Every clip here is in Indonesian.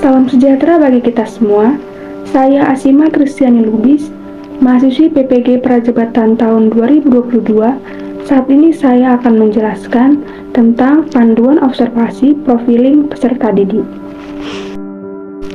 Salam sejahtera bagi kita semua. Saya Asima Kristiani Lubis, mahasiswi PPG Prajabatan tahun 2022. Saat ini saya akan menjelaskan tentang panduan observasi profiling peserta didik.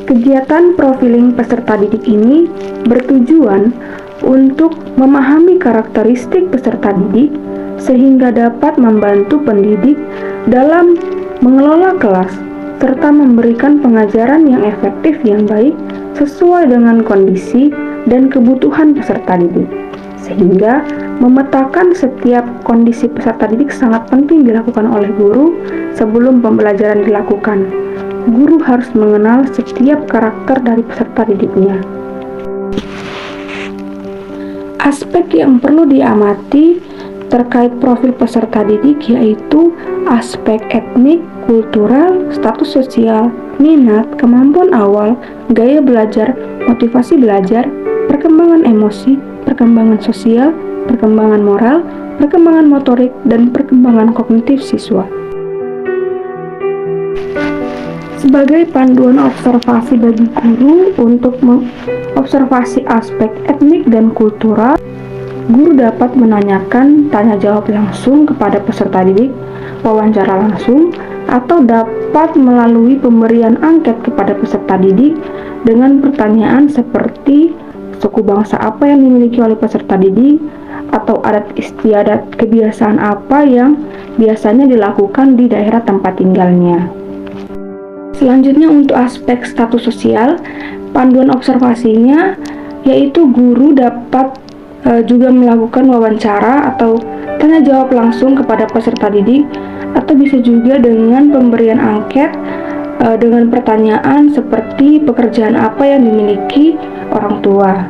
Kegiatan profiling peserta didik ini bertujuan untuk memahami karakteristik peserta didik sehingga dapat membantu pendidik dalam mengelola kelas serta memberikan pengajaran yang efektif yang baik sesuai dengan kondisi dan kebutuhan peserta didik. Sehingga memetakan setiap kondisi peserta didik sangat penting dilakukan oleh guru sebelum pembelajaran dilakukan. Guru harus mengenal setiap karakter dari peserta didiknya. Aspek yang perlu diamati terkait profil peserta didik yaitu aspek etnik, kultural, status sosial, minat, kemampuan awal, gaya belajar, motivasi belajar, perkembangan emosi, perkembangan sosial, perkembangan moral, perkembangan motorik, dan perkembangan kognitif siswa. Sebagai panduan observasi bagi guru untuk mengobservasi aspek etnik dan kultural, guru dapat menanyakan tanya jawab langsung kepada peserta didik, wawancara langsung, atau dapat melalui pemberian angket kepada peserta didik dengan pertanyaan seperti suku bangsa apa yang dimiliki oleh peserta didik, atau adat istiadat kebiasaan apa yang biasanya dilakukan di daerah tempat tinggalnya. Selanjutnya untuk aspek status sosial, panduan observasinya yaitu guru dapat juga melakukan wawancara atau tanya jawab langsung kepada peserta didik, atau bisa juga dengan pemberian angket dengan pertanyaan seperti pekerjaan apa yang dimiliki orang tua.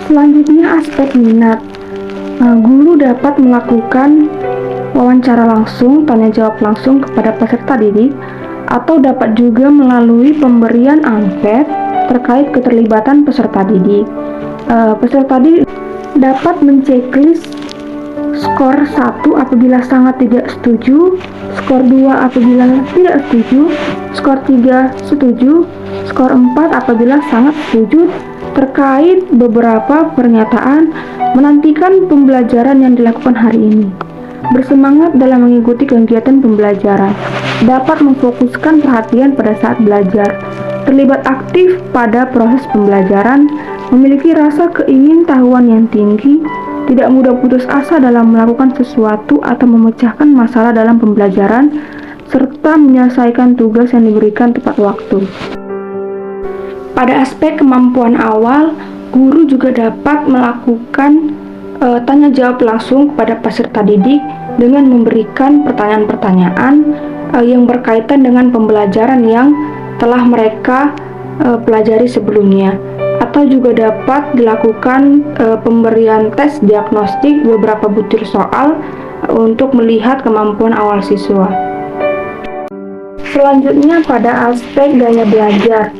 Selanjutnya aspek minat. Guru dapat melakukan wawancara langsung, tanya jawab langsung kepada peserta didik, atau dapat juga melalui pemberian angket terkait keterlibatan peserta didik. Peserta didik dapat menceklis skor 1 apabila sangat tidak setuju, skor 2 apabila tidak setuju, skor 3 setuju, skor 4 apabila sangat setuju terkait beberapa pernyataan menantikan pembelajaran yang dilakukan hari ini. Bersemangat dalam mengikuti kegiatan pembelajaran, dapat memfokuskan perhatian pada saat belajar, terlibat aktif pada proses pembelajaran, memiliki rasa keingintahuan yang tinggi, tidak mudah putus asa dalam melakukan sesuatu atau memecahkan masalah dalam pembelajaran, serta menyelesaikan tugas yang diberikan tepat waktu. Pada aspek kemampuan awal, guru juga dapat melakukan tanya jawab langsung kepada peserta didik dengan memberikan pertanyaan-pertanyaan yang berkaitan dengan pembelajaran yang telah mereka pelajari sebelumnya, atau juga dapat dilakukan pemberian tes diagnostik beberapa butir soal untuk melihat kemampuan awal siswa. Selanjutnya pada aspek gaya belajar,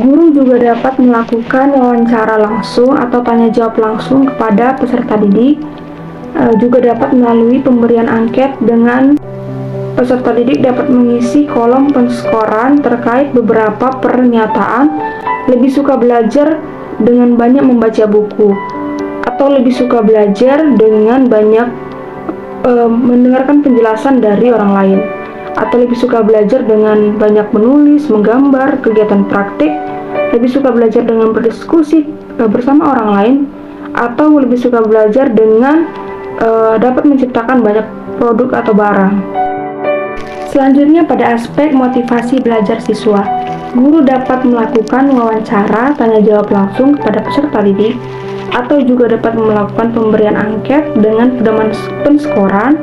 guru juga dapat melakukan wawancara langsung atau tanya jawab langsung kepada peserta didik, juga dapat melalui pemberian angket dengan peserta didik dapat mengisi kolom penskoran terkait beberapa pernyataan, lebih suka belajar dengan banyak membaca buku, atau lebih suka belajar dengan banyak mendengarkan penjelasan dari orang lain, atau lebih suka belajar dengan banyak menulis, menggambar, kegiatan praktik, lebih suka belajar dengan berdiskusi bersama orang lain, atau lebih suka belajar dengan dapat menciptakan banyak produk atau barang. Selanjutnya pada aspek motivasi belajar siswa, guru dapat melakukan wawancara tanya jawab langsung kepada peserta didik, atau juga dapat melakukan pemberian angket dengan pedoman penskoran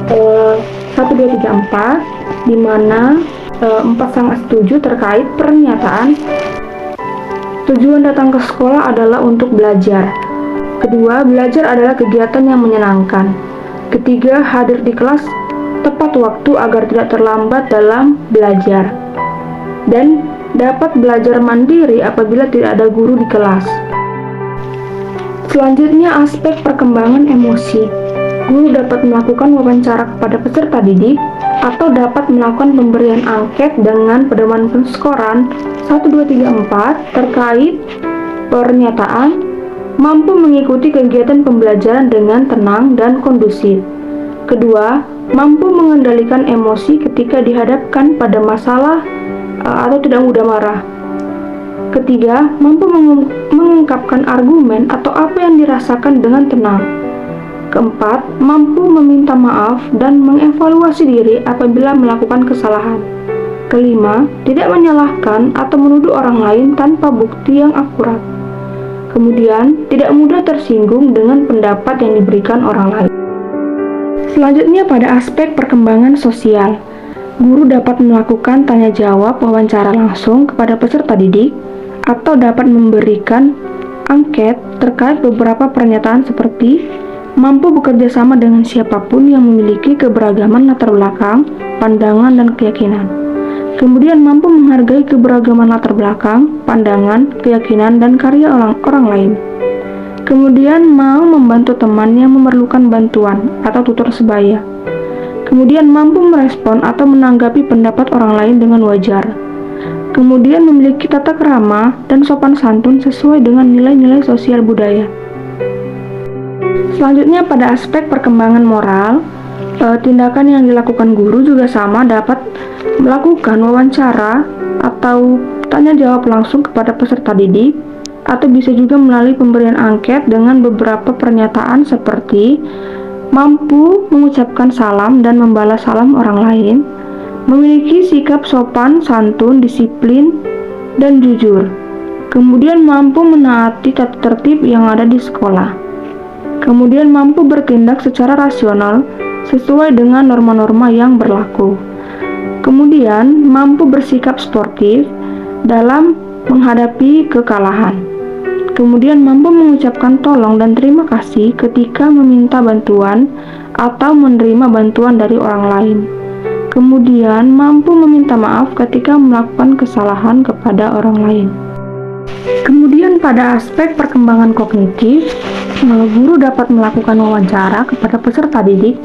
1, 2, 3, 4, di mana 4 sangat setuju terkait pernyataan tujuan datang ke sekolah adalah untuk belajar. Kedua, belajar adalah kegiatan yang menyenangkan. Ketiga, hadir di kelas tepat waktu agar tidak terlambat dalam belajar. Dan dapat belajar mandiri apabila tidak ada guru di kelas. Selanjutnya aspek perkembangan emosi. Guru dapat melakukan wawancara kepada peserta didik atau dapat melakukan pemberian angket dengan pedoman penskoran 1, 2, 3, 4 terkait pernyataan mampu mengikuti kegiatan pembelajaran dengan tenang dan kondusif. Kedua, mampu mengendalikan emosi ketika dihadapkan pada masalah atau tidak mudah marah. Ketiga, mampu mengungkapkan argumen atau apa yang dirasakan dengan tenang. Keempat, mampu meminta maaf dan mengevaluasi diri apabila melakukan kesalahan. Kelima, tidak menyalahkan atau menuduh orang lain tanpa bukti yang akurat. Kemudian, tidak mudah tersinggung dengan pendapat yang diberikan orang lain. Selanjutnya pada aspek perkembangan sosial, guru dapat melakukan tanya jawab wawancara langsung kepada peserta didik atau dapat memberikan angket terkait beberapa pernyataan seperti mampu bekerja sama dengan siapapun yang memiliki keberagaman latar belakang, pandangan, dan keyakinan. Kemudian mampu menghargai keberagaman latar belakang, pandangan, keyakinan, dan karya orang lain. Kemudian mau membantu teman yang memerlukan bantuan atau tutor sebaya. Kemudian mampu merespon atau menanggapi pendapat orang lain dengan wajar. Kemudian memiliki tata krama dan sopan santun sesuai dengan nilai-nilai sosial budaya. Selanjutnya pada aspek perkembangan moral, tindakan yang dilakukan guru juga sama dapat melakukan wawancara atau tanya jawab langsung kepada peserta didik, atau bisa juga melalui pemberian angket dengan beberapa pernyataan seperti mampu mengucapkan salam dan membalas salam orang lain, memiliki sikap sopan, santun, disiplin, dan jujur. Kemudian mampu menaati tata tertib yang ada di sekolah. Kemudian mampu bertindak secara rasional sesuai dengan norma-norma yang berlaku. Kemudian mampu bersikap sportif dalam menghadapi kekalahan. Kemudian mampu mengucapkan tolong dan terima kasih ketika meminta bantuan atau menerima bantuan dari orang lain. Kemudian mampu meminta maaf ketika melakukan kesalahan kepada orang lain. Kemudian pada aspek perkembangan kognitif, guru dapat melakukan wawancara kepada peserta didik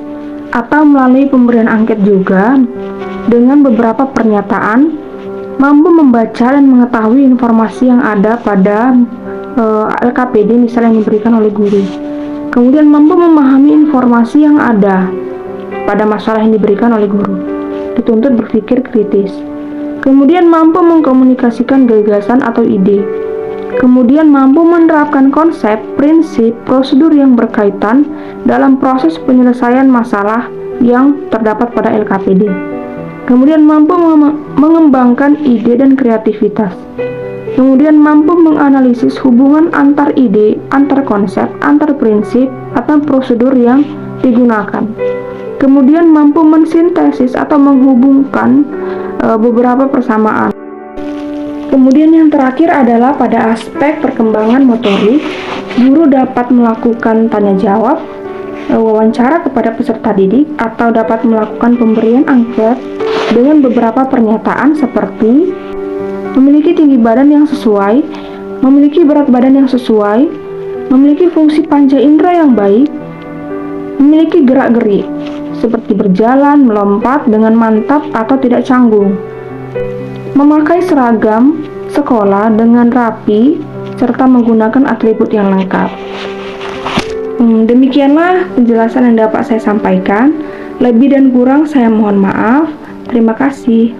atau melalui pemberian angket juga dengan beberapa pernyataan mampu membaca dan mengetahui informasi yang ada pada LKPD misalnya yang diberikan oleh guru. Kemudian mampu memahami informasi yang ada pada masalah yang diberikan oleh guru. Dituntut berpikir kritis. Kemudian mampu mengkomunikasikan gagasan atau ide. Kemudian mampu menerapkan konsep, prinsip, prosedur yang berkaitan dalam proses penyelesaian masalah yang terdapat pada LKPD. Kemudian mampu mengembangkan ide dan kreativitas. Kemudian mampu menganalisis hubungan antar ide, antar konsep, antar prinsip, atau prosedur yang digunakan. Kemudian mampu mensintesis atau menghubungkan beberapa persamaan. Kemudian yang terakhir adalah pada aspek perkembangan motorik, guru dapat melakukan tanya jawab, wawancara kepada peserta didik, atau dapat melakukan pemberian angket dengan beberapa pernyataan seperti memiliki tinggi badan yang sesuai, memiliki berat badan yang sesuai, memiliki fungsi panca indera yang baik, memiliki gerak-gerik seperti berjalan, melompat dengan mantap atau tidak canggung, memakai seragam sekolah dengan rapi, serta menggunakan atribut yang lengkap. Demikianlah penjelasan yang dapat saya sampaikan. Lebih dan kurang saya mohon maaf. Terima kasih.